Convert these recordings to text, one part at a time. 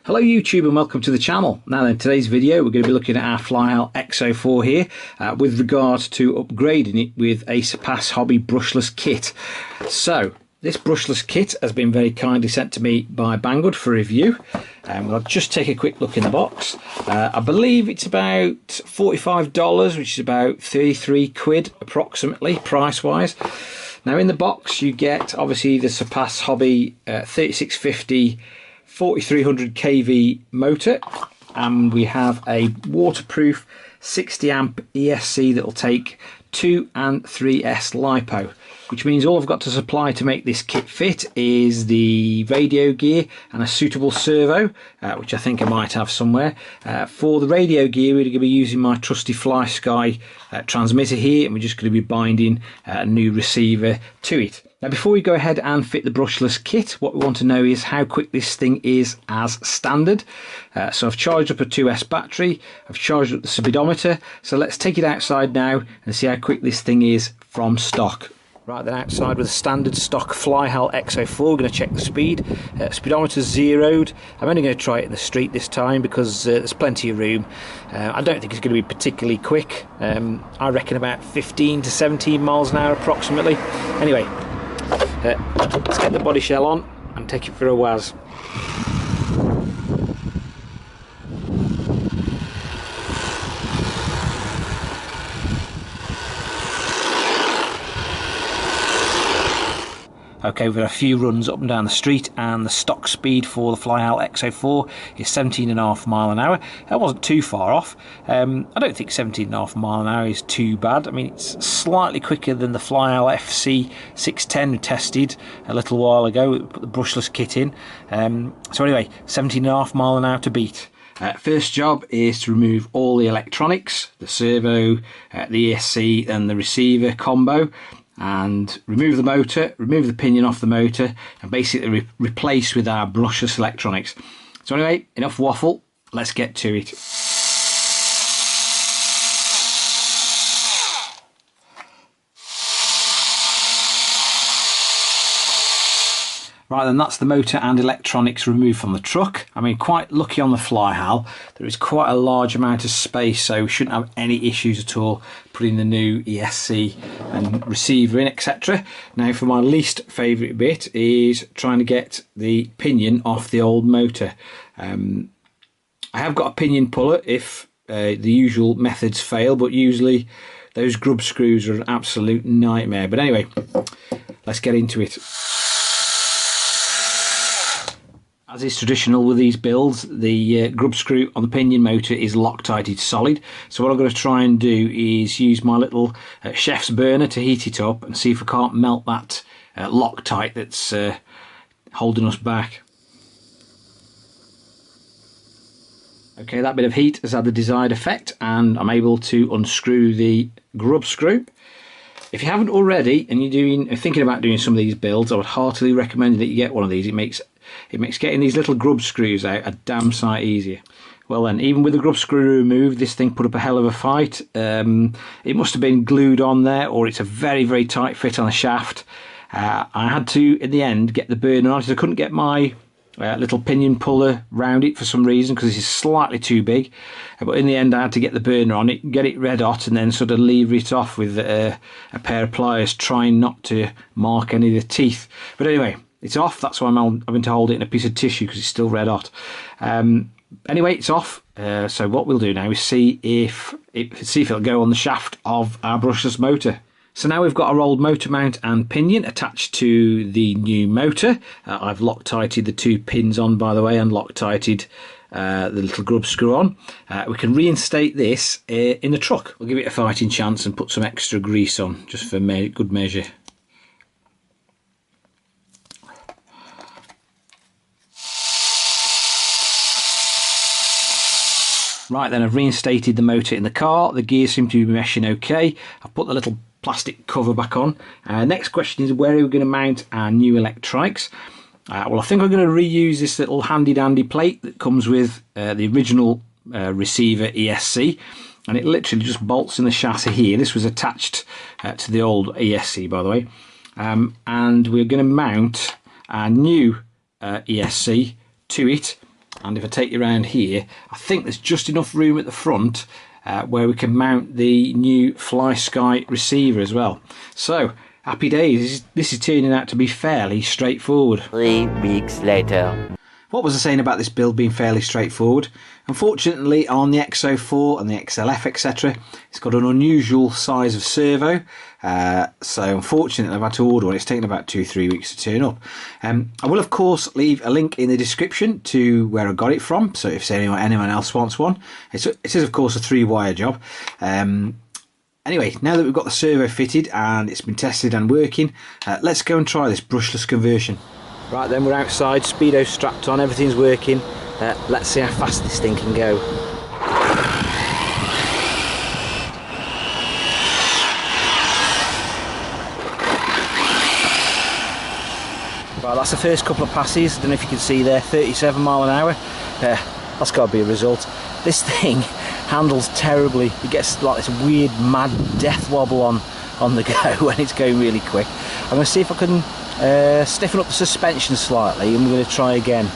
Hello YouTube and welcome to the channel. Now in today's video we're going to be looking at our Flyhal X04 here with regards to upgrading it with a Surpass Hobby brushless kit. So this brushless kit has been very kindly sent to me by Banggood for review. I'll just take a quick look in the box. I believe it's about $45, which is about 33 quid approximately price wise. Now in the box you get obviously the Surpass Hobby 3650 4300 kV motor, and we have a waterproof 60 amp ESC that will take 2 and 3S LiPo, which means all I've got to supply to make this kit fit is the radio gear and a suitable servo, which I think I might have somewhere. For the radio gear we're going to be using my trusty Flysky transmitter here, and we're just going to be binding a new receiver to it. Now before we go ahead and fit the brushless kit, what we want to know is how quick this thing is as standard. So I've charged up a 2S battery, I've charged up the speedometer, so let's take it outside now and see how quick this thing is from stock. Right then, outside with a standard stock Flyhal X04, we're going to check the speed. Speedometer's zeroed. I'm only going to try it in the street this time because there's plenty of room. I don't think it's going to be particularly quick. I reckon about 15 to 17 miles an hour approximately. Anyway, let's get the body shell on and take it for a whiz. Okay, we've got a few runs up and down the street, and the stock speed for the Flyhal X04 is 17.5 miles an hour. That wasn't too far off. I don't think 17.5 miles an hour is too bad. I mean, it's slightly quicker than the Flyhal FC610 we tested a little while ago. We put the brushless kit in. So anyway, 17.5 miles an hour to beat. First job is to remove all the electronics, the servo, the ESC and the receiver combo, and remove the motor, remove the pinion off the motor, and basically replace with our brushless electronics. So anyway, enough waffle, let's get to it. Right then, that's the motor and electronics removed from the truck. I mean, quite lucky on the Flyhal, there is quite a large amount of space, so we shouldn't have any issues at all putting the new ESC and receiver in, etc. Now for my least favourite bit is trying to get the pinion off the old motor. I have got a pinion puller if the usual methods fail, but usually those grub screws are an absolute nightmare. But anyway, let's get into it. As is traditional with these builds, the grub screw on the pinion motor is Loctited solid. So what I'm going to try and do is use my little chef's burner to heat it up and see if I can't melt that Loctite that's holding us back. Okay, that bit of heat has had the desired effect and I'm able to unscrew the grub screw. If you haven't already and you're thinking about doing some of these builds, I would heartily recommend that you get one of these. It makes getting these little grub screws out a damn sight easier. Well then, even with the grub screw removed, this thing put up a hell of a fight. It must have been glued on there, or it's a very, very tight fit on the shaft. I had to, in the end, get the burner on it. I couldn't get my little pinion puller round it for some reason because this is slightly too big. But in the end I had to get the burner on it, get it red hot, and then sort of lever it off with a pair of pliers, trying not to mark any of the teeth. But anyway, it's off. That's why I'm having to hold it in a piece of tissue because it's still red hot. Anyway, it's off. So what we'll do now is see if it'll go on the shaft of our brushless motor. So now we've got our old motor mount and pinion attached to the new motor. I've Loctited the two pins on, by the way, and Loctited the little grub screw on. We can reinstate this in the truck. We'll give it a fighting chance and put some extra grease on, just for good measure. Right then, I've reinstated the motor in the car. The gears seem to be meshing okay. I've put the little plastic cover back on. Next question is, where are we going to mount our new electronics? Well, I think I'm going to reuse this little handy dandy plate that comes with the original receiver ESC, and it literally just bolts in the chassis here. This was attached to the old ESC, by the way, and we're going to mount our new ESC to it And if I take you around here, I think there's just enough room at the front where we can mount the new Flysky receiver as well. So, happy days. This is turning out to be fairly straightforward. 3 weeks later. What was I saying about this build being fairly straightforward? Unfortunately, on the X04 and the XLF, etc., it's got an unusual size of servo. So unfortunately, I've had to order one. It's taken about 2-3 weeks to turn up. I will, of course, leave a link in the description to where I got it from. So if anyone else wants one, it is, of course, a 3-wire job. Anyway, now that we've got the servo fitted and it's been tested and working, let's go and try this brushless conversion. Right then, we're outside, speedo strapped on, everything's working. Let's see how fast this thing can go. Right, that's the first couple of passes. I don't know if you can see there, 37 mile an hour. That's got to be a result. This thing handles terribly. It gets like this weird mad death wobble on the go when it's going really quick. I'm going to see if I can stiffen up the suspension slightly, and we're going to try again.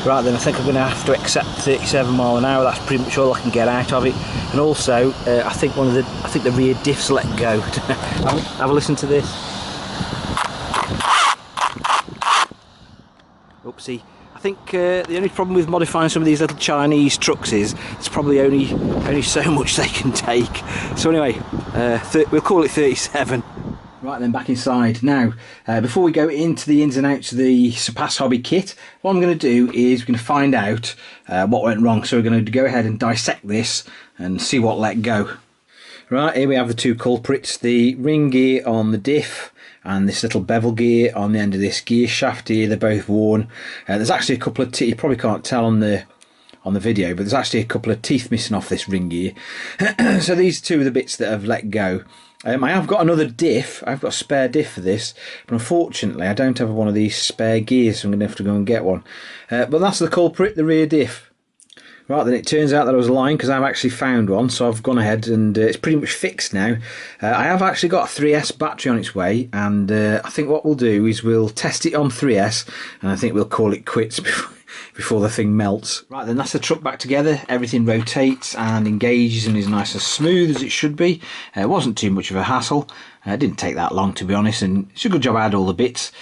Right then, I think I'm going to have to accept 37 mile an hour. That's pretty much all I can get out of it. And also, I think the rear diffs let go. Have a listen to this. Oopsie. I think the only problem with modifying some of these little Chinese trucks is it's probably only so much they can take. So anyway, we'll call it 37. Right then, back inside. Now, before we go into the ins and outs of the Surpass Hobby kit, what I'm going to do is we're going to find out what went wrong. So we're going to go ahead and dissect this and see what let go. Right, here we have the two culprits, the ring gear on the diff and this little bevel gear on the end of this gear shaft here. They're both worn. There's actually a couple of teeth, you probably can't tell on the video, but there's actually a couple of teeth missing off this ring gear. So these two are the bits that have let go. I have got another diff. I've got a spare diff for this, but unfortunately I don't have one of these spare gears, so I'm going to have to go and get one. But that's the culprit, the rear diff. Right then, it turns out that I was lying, because I've actually found one, so I've gone ahead and it's pretty much fixed now. I have actually got a 3S battery on its way, and I think what we'll do is we'll test it on 3S, and I think we'll call it quits before the thing melts. Right then, that's the truck back together. Everything rotates and engages and is nice and smooth as it should be. It wasn't too much of a hassle. It didn't take that long, to be honest, and it's a good job I had all the bits.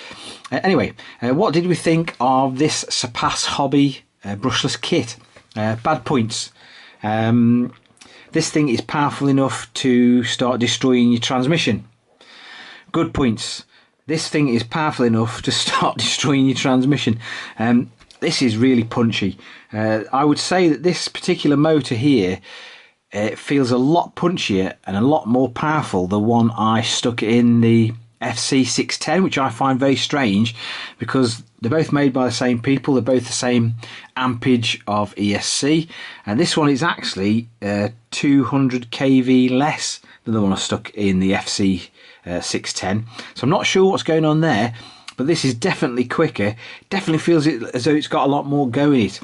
Anyway, what did we think of this Surpass Hobby brushless kit? Bad points. This thing is powerful enough to start destroying your transmission. Good points. This thing is powerful enough to start destroying your transmission. This is really punchy. I would say that this particular motor here, it feels a lot punchier and a lot more powerful than the one I stuck in the FC610, which I find very strange because they're both made by the same people. They're both the same ampage of ESC, and this one is actually 200 kV less than the one I stuck in the FC610. So I'm not sure what's going on there, but this is definitely quicker. Definitely feels as though it's got a lot more go in it.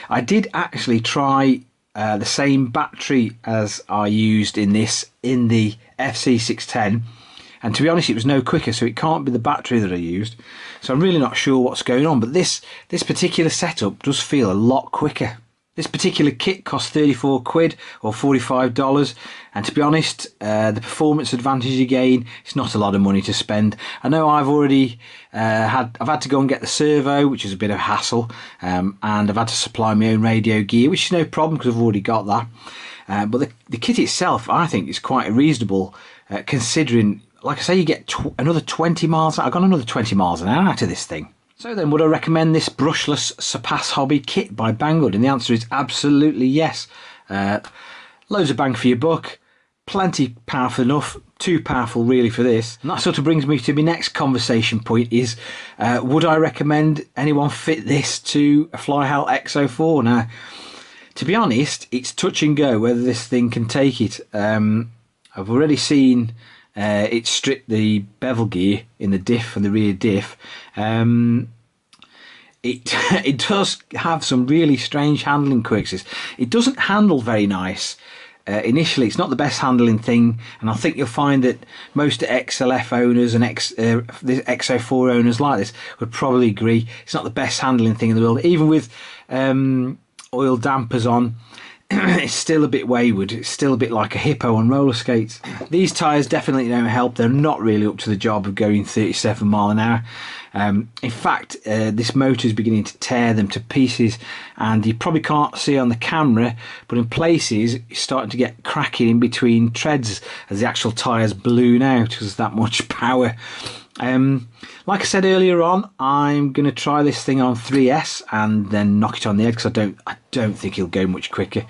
I did actually try the same battery as I used in the FC610, and to be honest, it was no quicker, so it can't be the battery that I used. So I'm really not sure what's going on, but this particular setup does feel a lot quicker. This particular kit cost 34 quid or $45, and to be honest, the performance advantage again, it's not a lot of money to spend. I know I've already I've had to go and get the servo, which is a bit of a hassle, and I've had to supply my own radio gear, which is no problem because I've already got that. But the kit itself, I think, is quite reasonable, considering, like I say, you get another 20 miles. I got another 20 miles an hour out of this thing. So then, would I recommend this brushless Surpass Hobby kit by Banggood? And the answer is absolutely yes. Loads of bang for your buck, plenty powerful enough, too powerful really for this. And that sort of brings me to my next conversation point is, would I recommend anyone fit this to a Flyhal X04? Now, to be honest, it's touch and go whether this thing can take it. I've already seen it strip the bevel gear in the diff and the rear diff. It does have some really strange handling quirks. It doesn't handle very nice. initially it's not the best handling thing, and I think you'll find that most XLF owners and the X04 owners like this would probably agree it's not the best handling thing in the world. Even with oil dampers on, it's still a bit wayward. It's still a bit like a hippo on roller skates. These tyres definitely don't help. They're not really up to the job of going 37 mile an hour. In fact, this motor is beginning to tear them to pieces, and you probably can't see on the camera, but in places you're starting to get cracking in between treads as the actual tyres balloon out because there's that much power. Like I said earlier on, I'm going to try this thing on 3S and then knock it on the head because I don't think it'll go much quicker.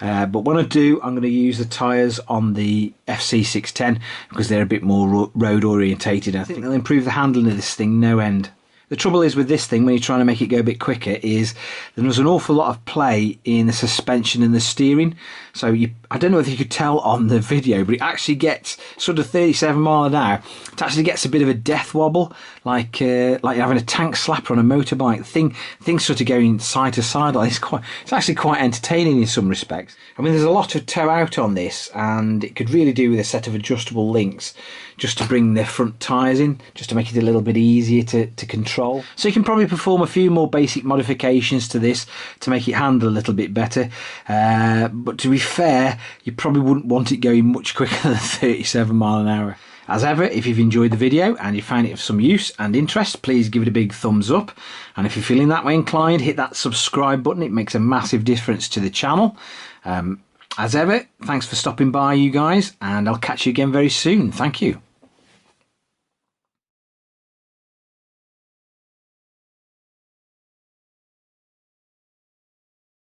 But when I do, I'm going to use the tyres on the FC610 because they're a bit more road orientated. I think they'll improve the handling of this thing no end. The trouble is with this thing, when you're trying to make it go a bit quicker, is there's an awful lot of play in the suspension and the steering. So I don't know if you could tell on the video, but it actually gets sort of 37 mile an hour. It actually gets a bit of a death wobble, like you're having a tank slapper on a motorbike. Things sort of going side to side. It's actually quite entertaining in some respects. I mean, there's a lot of toe out on this, and it could really do with a set of adjustable links just to bring the front tyres in, just to make it a little bit easier to control. So you can probably perform a few more basic modifications to this to make it handle a little bit better. But to be fair, you probably wouldn't want it going much quicker than 37 mile an hour. As ever, if you've enjoyed the video and you found it of some use and interest, please give it a big thumbs up. And if you're feeling that way inclined, hit that subscribe button. It makes a massive difference to the channel. As ever, thanks for stopping by, you guys, and I'll catch you again very soon. Thank you.